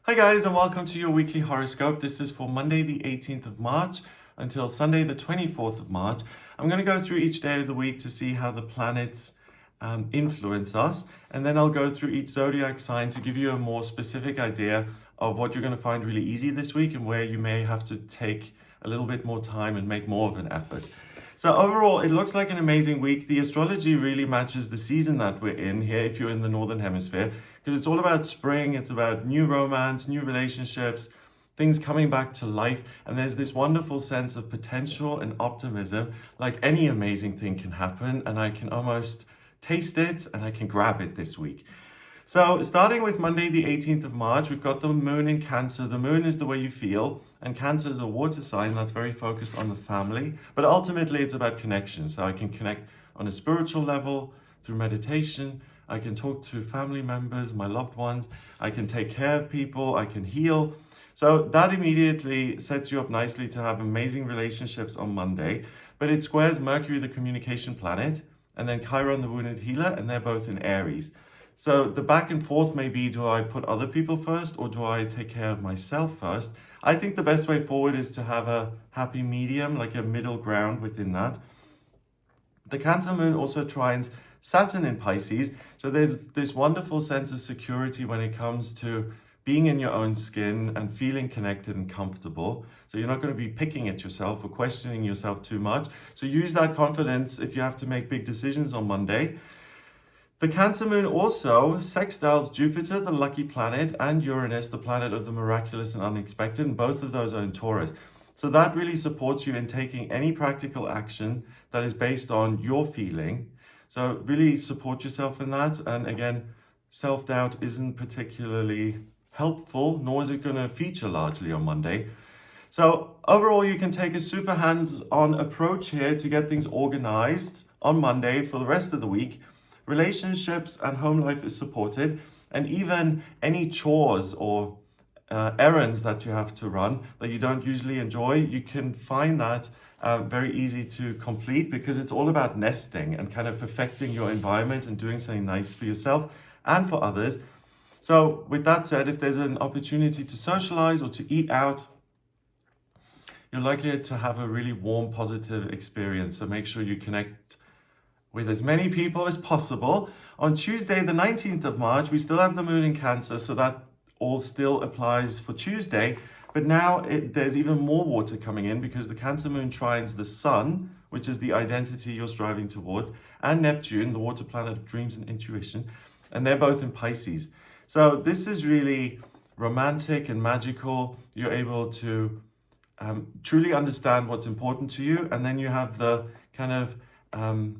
Hi guys, and welcome to your weekly horoscope. This is for Monday the 18th of March until Sunday the 24th of March. I'm going to go through each day of the week to see how the planets influence us, and then I'll go through each zodiac sign to give you a more specific idea of what you're going to find really easy this week and where you may have to take a little bit more time and make more of an effort. So overall, it looks like an amazing week. The astrology really matches the season that we're in here if you're in the Northern Hemisphere, because it's all about spring, it's about new romance, new relationships, things coming back to life, and there's this wonderful sense of potential and optimism, like any amazing thing can happen, and I can almost taste it and I can grab it this week. So starting with Monday the 18th of March, we've got the moon in Cancer. The moon is the way you feel, and Cancer is a water sign that's very focused on the family, but ultimately it's about connection. So I can connect on a spiritual level through meditation. I can talk to family members, my loved ones. I can take care of people. I can heal. So that immediately sets you up nicely to have amazing relationships on Monday. But it squares Mercury, the communication planet, and then Chiron, the wounded healer, and they're both in Aries. So the back and forth may be, do I put other people first or do I take care of myself first? I think the best way forward is to have a happy medium, like a middle ground within that. The Cancer moon also trines Saturn in Pisces. So there's this wonderful sense of security when it comes to being in your own skin and feeling connected and comfortable. So you're not going to be picking at yourself or questioning yourself too much. So use that confidence if you have to make big decisions on Monday. The Cancer moon also sextiles Jupiter, the lucky planet, and Uranus, the planet of the miraculous and unexpected, and both of those are in Taurus. So that really supports you in taking any practical action that is based on your feeling. So really support yourself in that. And again, self-doubt isn't particularly helpful, nor is it going to feature largely on Monday. So overall, you can take a super hands-on approach here to get things organized on Monday for the rest of the week. Relationships and home life is supported, and even any chores or errands that you have to run that you don't usually enjoy, you can find that very easy to complete, because it's all about nesting and kind of perfecting your environment and doing something nice for yourself and for others. So with that said, if there's an opportunity to socialize or to eat out, you're likely to have a really warm, positive experience. So make sure you connect with as many people as possible. On Tuesday, the 19th of March, we still have the moon in Cancer, so that all still applies for Tuesday. But now there's even more water coming in, because the Cancer moon trines the Sun, which is the identity you're striving towards, and Neptune, the water planet of dreams and intuition, and they're both in Pisces. So this is really romantic and magical. You're able to truly understand what's important to you, and then you have the kind of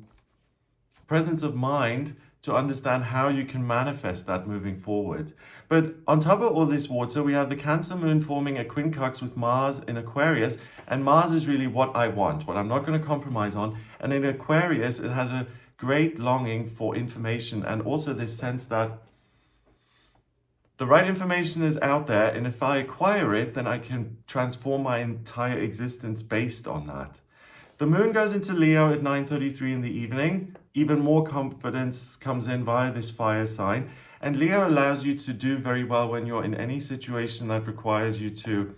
presence of mind to understand how you can manifest that moving forward. But on top of all this water, we have the Cancer moon forming a quincunx with Mars in Aquarius, and Mars is really what I want, what I'm not going to compromise on. And in Aquarius, it has a great longing for information, and also this sense that the right information is out there, and if I acquire it, then I can transform my entire existence based on that. The moon goes into Leo at 9:33 in the evening. Even more confidence comes in via this fire sign. And Leo allows you to do very well when you're in any situation that requires you to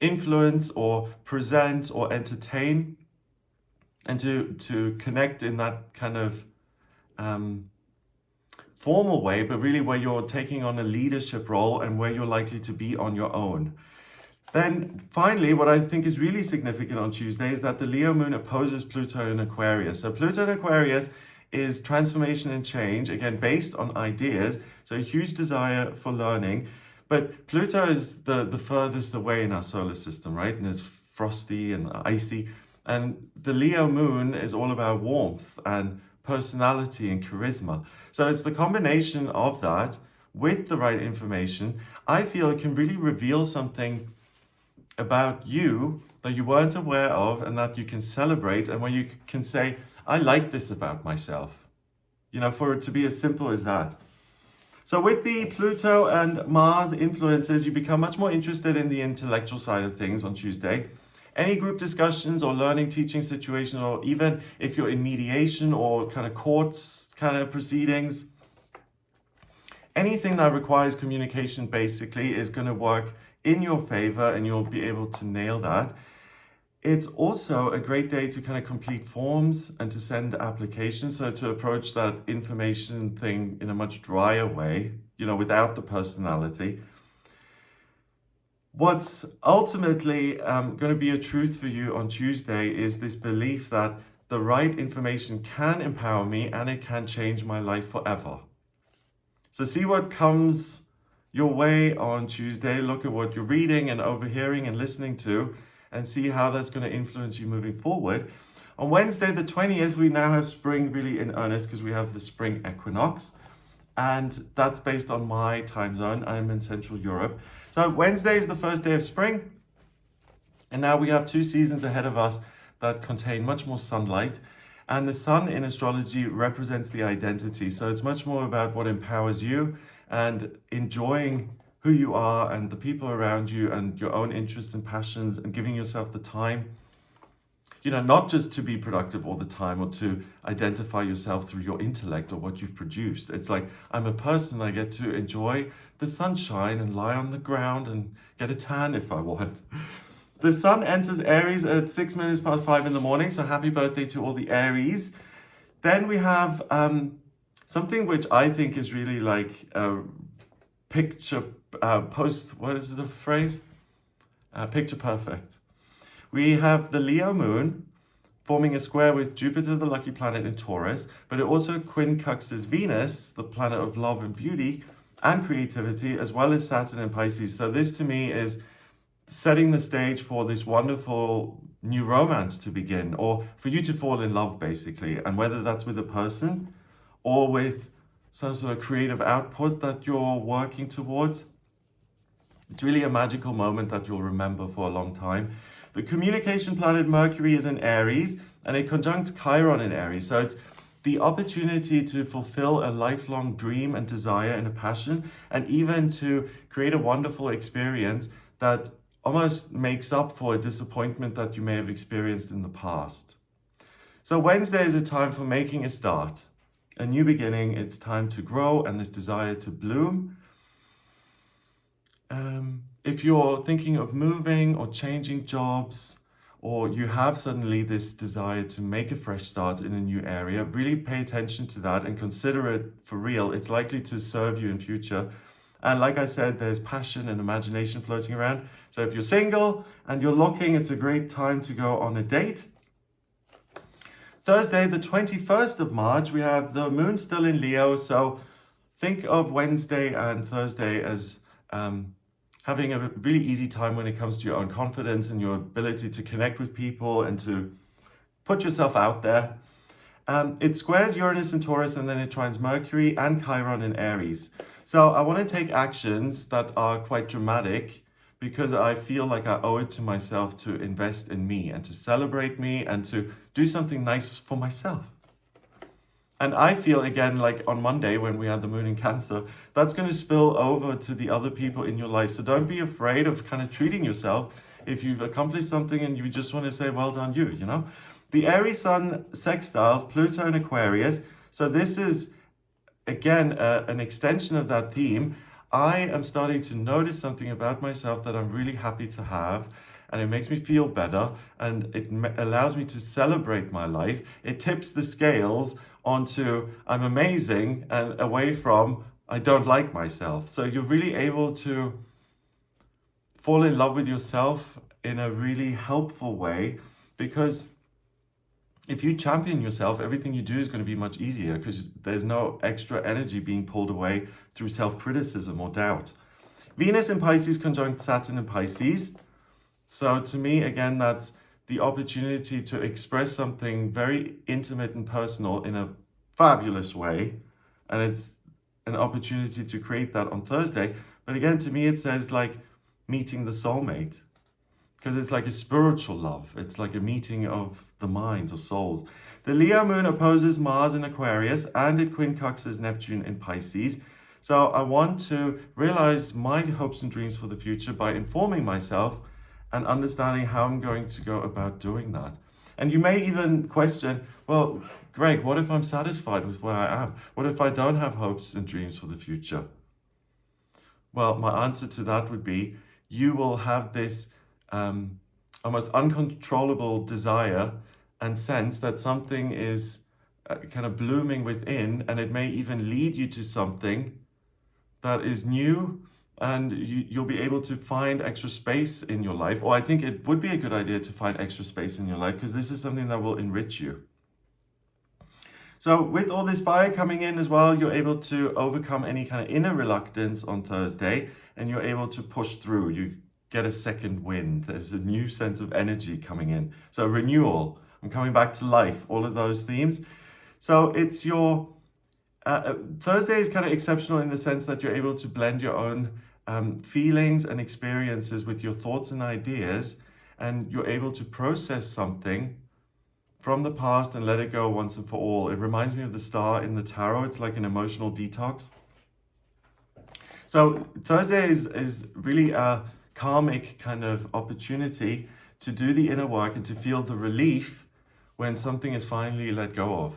influence or present or entertain, and to connect in that kind of formal way, but really where you're taking on a leadership role and where you're likely to be on your own. Then finally, what I think is really significant on Tuesday is that the Leo moon opposes Pluto in Aquarius. So Pluto in Aquarius is transformation and change, again, based on ideas. So a huge desire for learning. But Pluto is the furthest away in our solar system, right? And it's frosty and icy. And the Leo moon is all about warmth and personality and charisma. So it's the combination of that with the right information. I feel it can really reveal something about you that you weren't aware of, and that you can celebrate, and where you can say, I like this about myself. You know, for it to be as simple as that. So with the Pluto and Mars influences, you become much more interested in the intellectual side of things on Tuesday. Any group discussions or learning, teaching situations, or even if you're in mediation or kind of courts kind of proceedings, anything that requires communication basically is going to work in your favor and you'll be able to nail that. It's also a great day to kind of complete forms and to send applications. So to approach that information thing in a much drier way, without the personality. What's ultimately going to be a truth for you on Tuesday is this belief that the right information can empower me and it can change my life forever. So see what comes your way on Tuesday. Look at what you're reading and overhearing and listening to and see how that's going to influence you moving forward. On Wednesday, the 20th, we now have spring really in earnest because we have the spring equinox. And that's based on my time zone. I'm in Central Europe. So Wednesday is the first day of spring. And now we have 2 seasons ahead of us that contain much more sunlight. And the sun in astrology represents the identity. So it's much more about what empowers you and enjoying who you are and the people around you and your own interests and passions and giving yourself the time, not just to be productive all the time or to identify yourself through your intellect or what you've produced. It's like, I'm a person, I get to enjoy the sunshine and lie on the ground and get a tan if I want. The sun enters Aries at 6 minutes past 5 in the morning. So happy birthday to all the Aries. Then we have something which I think is really like a picture what is the phrase? Picture perfect. We have the Leo moon forming a square with Jupiter, the lucky planet in Taurus, but it also quincunxes Venus, the planet of love and beauty and creativity, as well as Saturn in Pisces. So this to me is setting the stage for this wonderful new romance to begin, or for you to fall in love basically. And whether that's with a person or with some sort of creative output that you're working towards, it's really a magical moment that you'll remember for a long time. The communication planet Mercury is in Aries and it conjuncts Chiron in Aries. So it's the opportunity to fulfill a lifelong dream and desire and a passion, and even to create a wonderful experience that almost makes up for a disappointment that you may have experienced in the past. So Wednesday is a time for making a start, a new beginning. It's time to grow and this desire to bloom. If you're thinking of moving or changing jobs, or you have suddenly this desire to make a fresh start in a new area, really pay attention to that and consider it for real. It's likely to serve you in future. And like I said, there's passion and imagination floating around. So if you're single and you're looking, it's a great time to go on a date. Thursday, the 21st of March, we have the moon still in Leo. So think of Wednesday and Thursday as having a really easy time when it comes to your own confidence and your ability to connect with people and to put yourself out there. It squares Uranus in Taurus and then it trines Mercury and Chiron in Aries. So I want to take actions that are quite dramatic because I feel like I owe it to myself to invest in me and to celebrate me and to do something nice for myself. And I feel, again, like on Monday when we had the moon in Cancer, that's going to spill over to the other people in your life. So don't be afraid of kind of treating yourself if you've accomplished something and you just want to say, well done you, The Aries Sun sextiles Pluto and Aquarius. So this is, again, an extension of that theme. I am starting to notice something about myself that I'm really happy to have. And it makes me feel better. And it allows me to celebrate my life. It tips the scales onto I'm amazing and away from I don't like myself. So you're really able to fall in love with yourself in a really helpful way, because if you champion yourself, everything you do is going to be much easier because there's no extra energy being pulled away through self-criticism or doubt. Venus in Pisces conjunct Saturn in Pisces. So to me, again, that's the opportunity to express something very intimate and personal in a fabulous way. And it's an opportunity to create that on Thursday. But again, to me, it says like meeting the soulmate, because it's like a spiritual love. It's like a meeting of the minds or souls. The Leo moon opposes Mars in Aquarius and it quincunxes Neptune in Pisces. So I want to realize my hopes and dreams for the future by informing myself and understanding how I'm going to go about doing that. And you may even question, well, Greg, what if I'm satisfied with where I am? What if I don't have hopes and dreams for the future? Well, my answer to that would be you will have this almost uncontrollable desire and sense that something is kind of blooming within, and it may even lead you to something that is new, and you'll be able to find extra space in your life. Or I think it would be a good idea to find extra space in your life, because this is something that will enrich you. So with all this fire coming in as well, you're able to overcome any kind of inner reluctance on Thursday, and you're able to push through. You get a second wind. There's a new sense of energy coming in. So renewal, I'm coming back to life, all of those themes. So it's your Thursday is kind of exceptional in the sense that you're able to blend your own feelings and experiences with your thoughts and ideas, and you're able to process something from the past and let it go once and for all. It reminds me of the star in the tarot. It's like an emotional detox. So Thursday is really a karmic kind of opportunity to do the inner work and to feel the relief when something is finally let go of.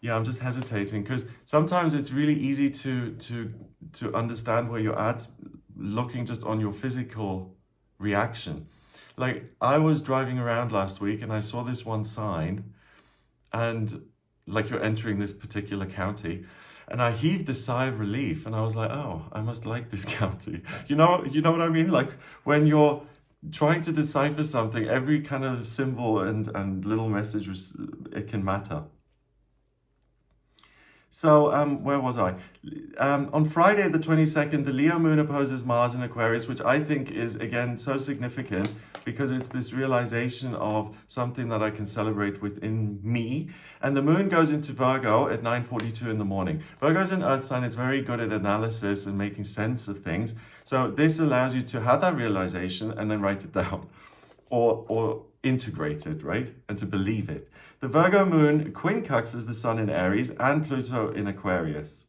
Yeah, I'm just hesitating because sometimes it's really easy to understand where you're at looking just on your physical reaction. Like, I was driving around last week and I saw this one sign, and like, you're entering this particular county, and I heaved a sigh of relief, and I was like, oh, I must like this county. You know what I mean? Like, when you're trying to decipher something, every kind of symbol and little message, it can matter. So where was I? On Friday the 22nd, the Leo moon opposes Mars in Aquarius, which I think is, again, so significant because it's this realization of something that I can celebrate within me. And the moon goes into Virgo at 9:42 in the morning. Virgo's an earth sign. It's very good at analysis and making sense of things. So this allows you to have that realization and then write it down or integrate it, right? And to believe it. The Virgo moon quincunxes the sun in Aries and Pluto in Aquarius.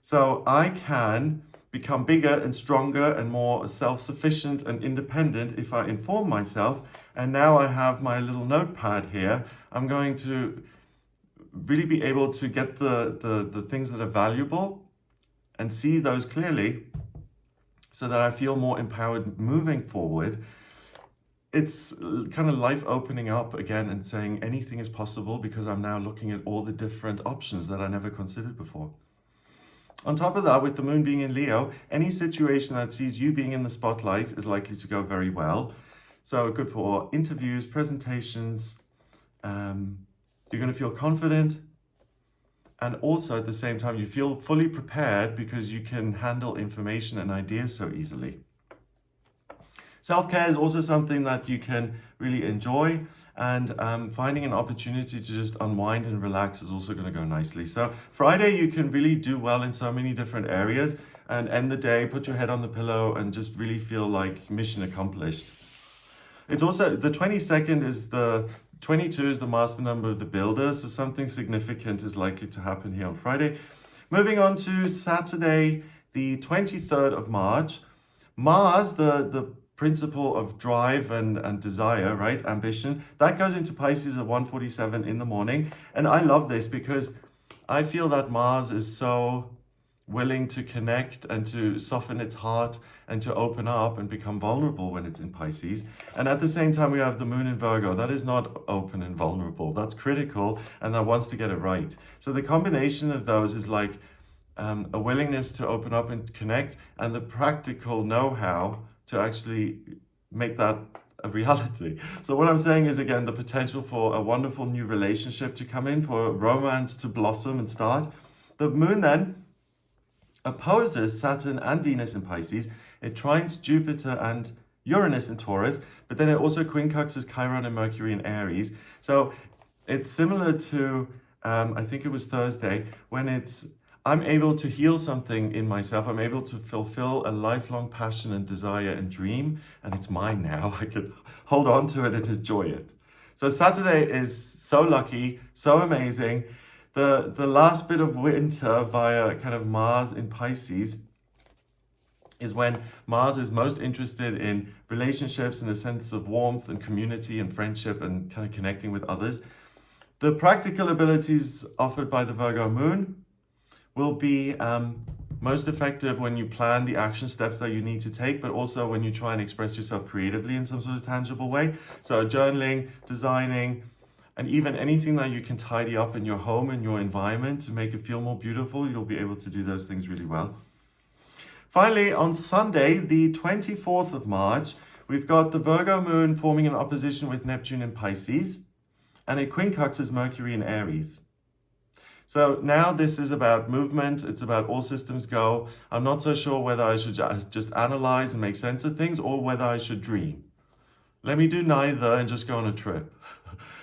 So I can become bigger and stronger and more self-sufficient and independent if I inform myself. And now I have my little notepad here. I'm going to really be able to get the things that are valuable and see those clearly so that I feel more empowered moving forward. It's kind of life opening up again and saying anything is possible because I'm now looking at all the different options that I never considered before. On top of that, with the moon being in Leo, any situation that sees you being in the spotlight is likely to go very well. So good for interviews, presentations. You're going to feel confident. And also at the same time, you feel fully prepared because you can handle information and ideas so easily. Self-care is also something that you can really enjoy, and finding an opportunity to just unwind and relax is also going to go nicely. So Friday, you can really do well in so many different areas and end the day, put your head on the pillow and just really feel like mission accomplished. It's also, the 22nd is 22 is the master number of the builder, so something significant is likely to happen here on Friday. Moving on to Saturday, the 23rd of March, Mars, the principle of drive and desire, right? Ambition. That goes into Pisces at 1:47 in the morning. And I love this because I feel that Mars is so willing to connect and to soften its heart and to open up and become vulnerable when it's in Pisces. And at the same time, we have the moon in Virgo. That is not open and vulnerable. That's critical and that wants to get it right. So the combination of those is like a willingness to open up and connect, and the practical know-how to actually make that a reality. So what I'm saying is, again, the potential for a wonderful new relationship to come in, for romance to blossom and start. The moon then opposes Saturn and Venus in Pisces. It trines Jupiter and Uranus in Taurus, but then it also quincunxes Chiron and Mercury in Aries. So it's similar to, I think it was Thursday, when I'm able to heal something in myself. I'm able to fulfill a lifelong passion and desire and dream, and it's mine now. I could hold on to it and enjoy it. So Saturday is so lucky, so amazing. The last bit of winter via kind of Mars in Pisces is when Mars is most interested in relationships and a sense of warmth and community and friendship and kind of connecting with others. The practical abilities offered by the Virgo moon will be most effective when you plan the action steps that you need to take, but also when you try and express yourself creatively in some sort of tangible way. So journaling, designing, and even anything that you can tidy up in your home and your environment to make it feel more beautiful, you'll be able to do those things really well. Finally, on Sunday, the 24th of March, we've got the Virgo moon forming an opposition with Neptune in Pisces, and equinox is Mercury in Aries. So now this is about movement. It's about all systems go. I'm not so sure whether I should just analyze and make sense of things or whether I should dream. Let me do neither and just go on a trip.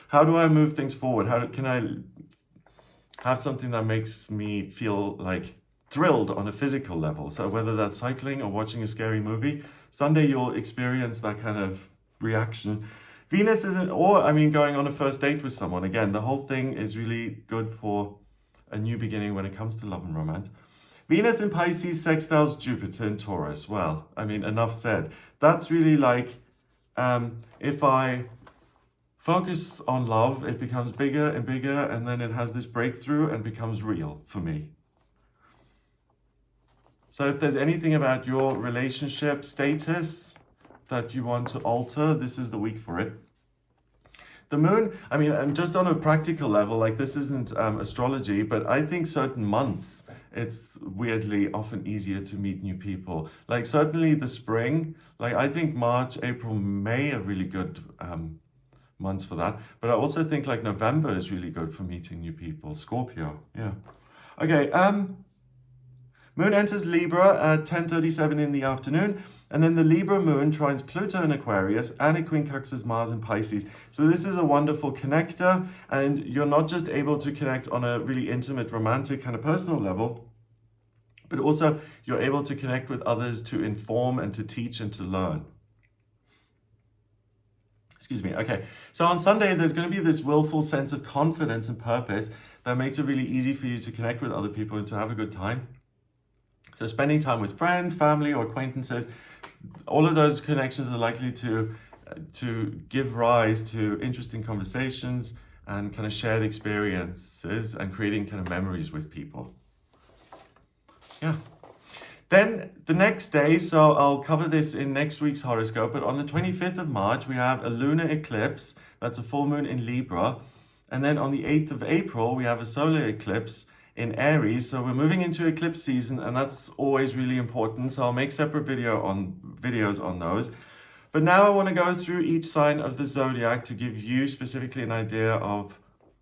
How do I move things forward? Can I have something that makes me feel like thrilled on a physical level? So whether that's cycling or watching a scary movie, Sunday you'll experience that kind of reaction. Venus isn't, going on a first date with someone. Again, the whole thing is really good for a new beginning when it comes to love and romance. Venus in Pisces sextiles Jupiter in Taurus. Well, enough said. That's really like, if I focus on love, it becomes bigger and bigger, and then it has this breakthrough and becomes real for me. So if there's anything about your relationship status that you want to alter, this is the week for it. The moon, and just on a practical level, like this isn't astrology, but I think certain months, it's weirdly often easier to meet new people. Like certainly the spring, like I think March, April, May are really good months for that. But I also think like November is really good for meeting new people. Scorpio, yeah. Okay, moon enters Libra at 10:37 in the afternoon. And then the Libra moon trines Pluto in Aquarius and equinoxes Mars in Pisces. So this is a wonderful connector, and you're not just able to connect on a really intimate, romantic kind of personal level, but also you're able to connect with others to inform and to teach and to learn. Excuse me. Okay, so on Sunday, there's going to be this willful sense of confidence and purpose that makes it really easy for you to connect with other people and to have a good time. So spending time with friends, family, or acquaintances, all of those connections are likely to give rise to interesting conversations and kind of shared experiences and creating kind of memories with people. Yeah. Then the next day, so I'll cover this in next week's horoscope, but on the 25th of March, we have a lunar eclipse. That's a full moon in Libra. And then on the 8th of April, we have a solar eclipse in Aries. So we're moving into eclipse season, and that's always really important. So I'll make separate videos on those. But now I want to go through each sign of the zodiac to give you specifically an idea of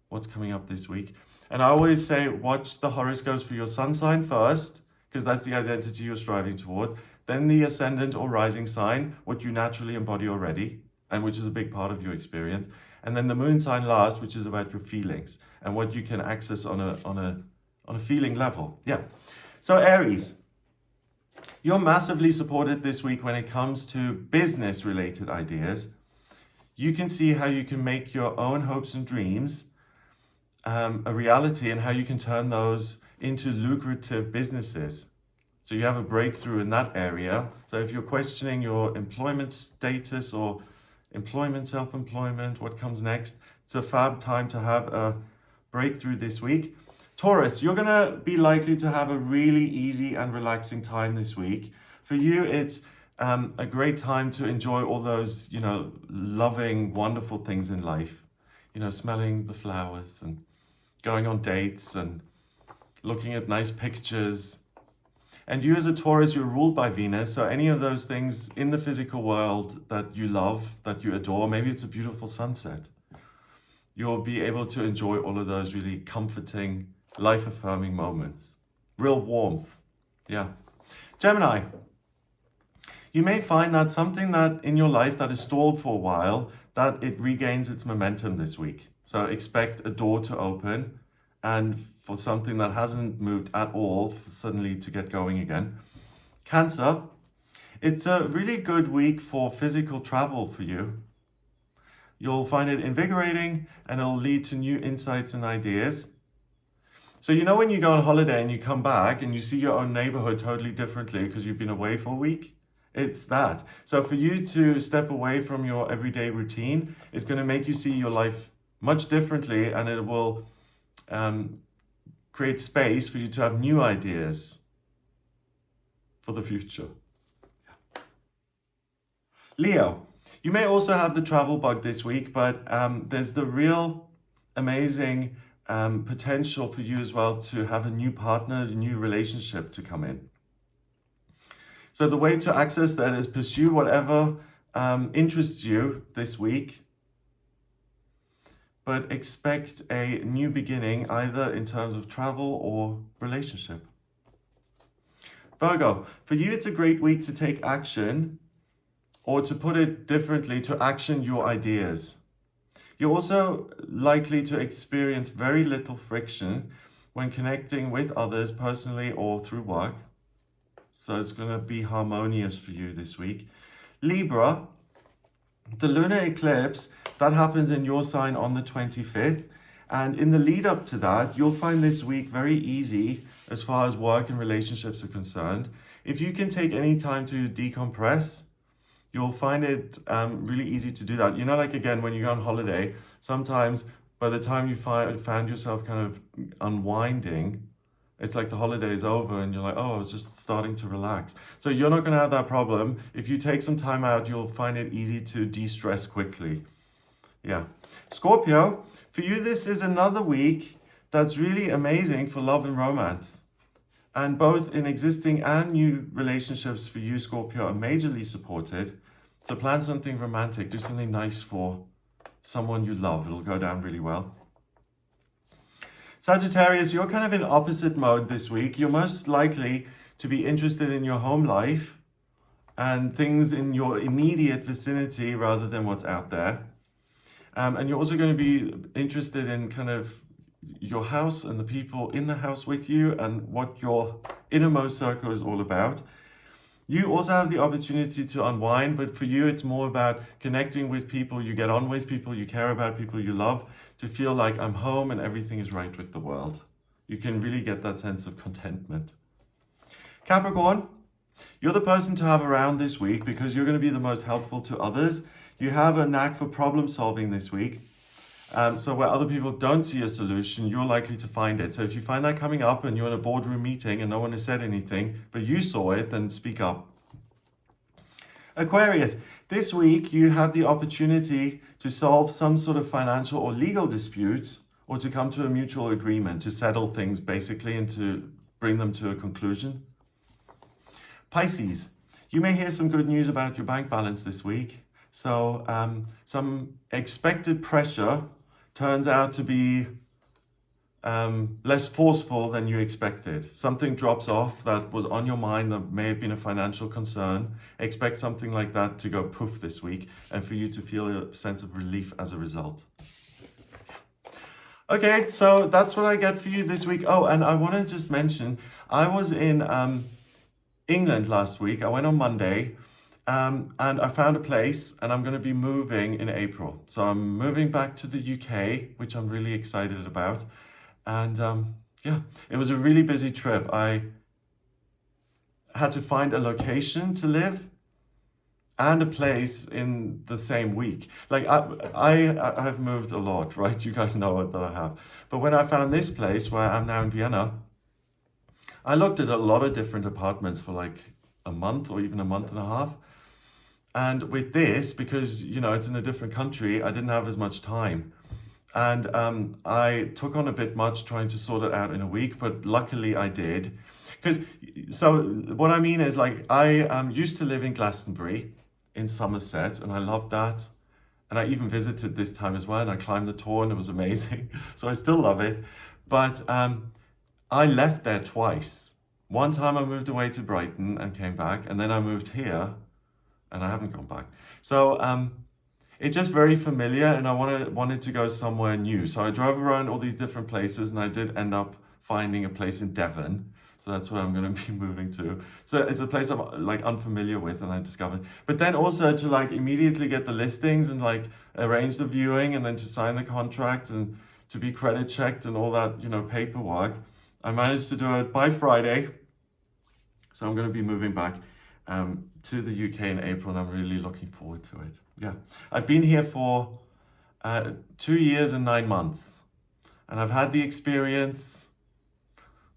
what's coming up this week. And I always say, watch the horoscopes for your sun sign first, because that's the identity you're striving toward. Then the ascendant or rising sign, what you naturally embody already, and which is a big part of your experience. And then the moon sign last, which is about your feelings and what you can access on a feeling level. Yeah. So Aries, you're massively supported this week when it comes to business related ideas. You can see how you can make your own hopes and dreams a reality, and how you can turn those into lucrative businesses. So you have a breakthrough in that area. So if you're questioning your employment status or employment, self-employment, what comes next, it's a fab time to have a breakthrough this week. Taurus, you're going to be likely to have a really easy and relaxing time this week. For you, it's a great time to enjoy all those, loving, wonderful things in life. Smelling the flowers and going on dates and looking at nice pictures. And you as a Taurus, you're ruled by Venus. So any of those things in the physical world that you love, that you adore, maybe it's a beautiful sunset. You'll be able to enjoy all of those really comforting, life-affirming moments. Real warmth. Yeah. Gemini, you may find that something that in your life that is stalled for a while, that it regains its momentum this week. So expect a door to open, and for something that hasn't moved at all, suddenly to get going again. Cancer, it's a really good week for physical travel for you. You'll find it invigorating, and it'll lead to new insights and ideas. So when you go on holiday and you come back and you see your own neighborhood totally differently because you've been away for a week? It's that. So for you to step away from your everyday routine is going to make you see your life much differently, and it will create space for you to have new ideas for the future. Leo, you may also have the travel bug this week, but there's the real amazing potential for you as well to have a new partner, a new relationship to come in. So the way to access that is pursue whatever interests you this week, but expect a new beginning either in terms of travel or relationship. Virgo, for you it's a great week to take action, or to put it differently, to action your ideas. You're also likely to experience very little friction when connecting with others personally or through work. So it's going to be harmonious for you this week. Libra, the lunar eclipse, that happens in your sign on the 25th. And in the lead up to that, you'll find this week very easy as far as work and relationships are concerned. If you can take any time to decompress, you'll find it really easy to do that. You know, like again, when you go on holiday, sometimes by the time you found yourself kind of unwinding, it's like the holiday is over and you're like, oh, I was just starting to relax. So you're not going to have that problem. If you take some time out, you'll find it easy to de-stress quickly. Yeah. Scorpio, for you, this is another week that's really amazing for love and romance. And both in existing and new relationships for you, Scorpio, are majorly supported. So plan something romantic, do something nice for someone you love. It'll go down really well. Sagittarius, you're kind of in opposite mode this week. You're most likely to be interested in your home life and things in your immediate vicinity rather than what's out there. And you're also going to be interested in kind of your house and the people in the house with you and what your innermost circle is all about. You also have the opportunity to unwind, but for you, it's more about connecting with people you get on with, people you care about, people you love, to feel like I'm home and everything is right with the world. You can really get that sense of contentment. Capricorn, you're the person to have around this week because you're going to be the most helpful to others. You have a knack for problem solving this week. So where other people don't see a solution, you're likely to find it. So if you find that coming up and you're in a boardroom meeting and no one has said anything, but you saw it, then speak up. Aquarius, this week you have the opportunity to solve some sort of financial or legal dispute, or to come to a mutual agreement, to settle things basically and to bring them to a conclusion. Pisces, you may hear some good news about your bank balance this week. So some expected pressure turns out to be less forceful than you expected. Something drops off that was on your mind that may have been a financial concern. Expect something like that to go poof this week and for you to feel a sense of relief as a result. Okay, so that's what I get for you this week. Oh, and I want to just mention, I was in England last week. I went on Monday. And I found a place and I'm going to be moving in April. So I'm moving back to the UK, which I'm really excited about. And yeah, it was a really busy trip. I had to find a location to live and a place in the same week. Like I've moved a lot, right? You guys know that I have. But when I found this place where I'm now in Vienna, I looked at a lot of different apartments for like a month or even a month and a half. And with this, because, you know, it's in a different country, I didn't have as much time. And I took on a bit much trying to sort it out in a week, but luckily I did. So what I mean is, like, I used to live in Glastonbury in Somerset, and I loved that. And I even visited this time as well, and I climbed the Tor, and it was amazing. So I still love it. But I left there twice. One time I moved away to Brighton and came back, and then I moved here. And I haven't gone back. So it's just very familiar and I wanted to go somewhere new. So I drove around all these different places and I did end up finding a place in Devon. So that's where I'm going to be moving to. So it's a place I'm like unfamiliar with and I discovered. But then also to like immediately get the listings and like arrange the viewing and then to sign the contract and to be credit checked and all that, you know, paperwork. I managed to do it by Friday. So I'm going to be moving back to the UK in April and I'm really looking forward to it. Yeah, I've been here for 2 years and 9 months. And I've had the experience.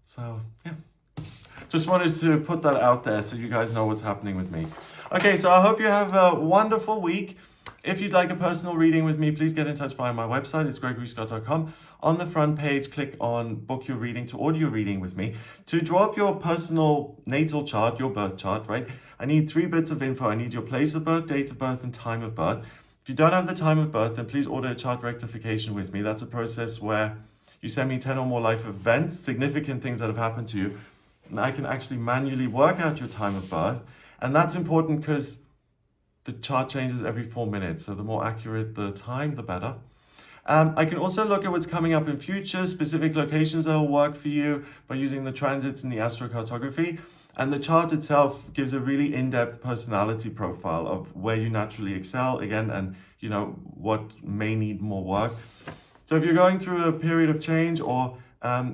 So, yeah. Just wanted to put that out there so you guys know what's happening with me. Okay, so I hope you have a wonderful week. If you'd like a personal reading with me, please get in touch via my website. It's gregoryscott.com. On the front page, click on book your reading to audio reading with me. To draw up your personal natal chart, your birth chart, right? I need 3 bits of info. I need your place of birth, date of birth, and time of birth. If you don't have the time of birth, then please order a chart rectification with me. That's a process where you send me 10 or more life events, significant things that have happened to you. And I can actually manually work out your time of birth. And that's important because the chart changes every 4 minutes. So the more accurate the time, the better. I can also look at what's coming up in future, specific locations that will work for you by using the transits and the astrocartography. And the chart itself gives a really in-depth personality profile of where you naturally excel, again, and what may need more work. So if you're going through a period of change, or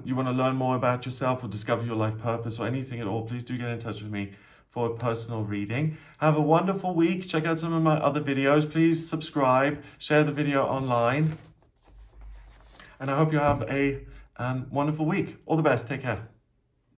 you want to learn more about yourself or discover your life purpose or anything at all, please do get in touch with me for a personal reading. Have a wonderful week. Check out some of my other videos. Please subscribe, share the video online. And I hope you have a wonderful week. All the best. Take care.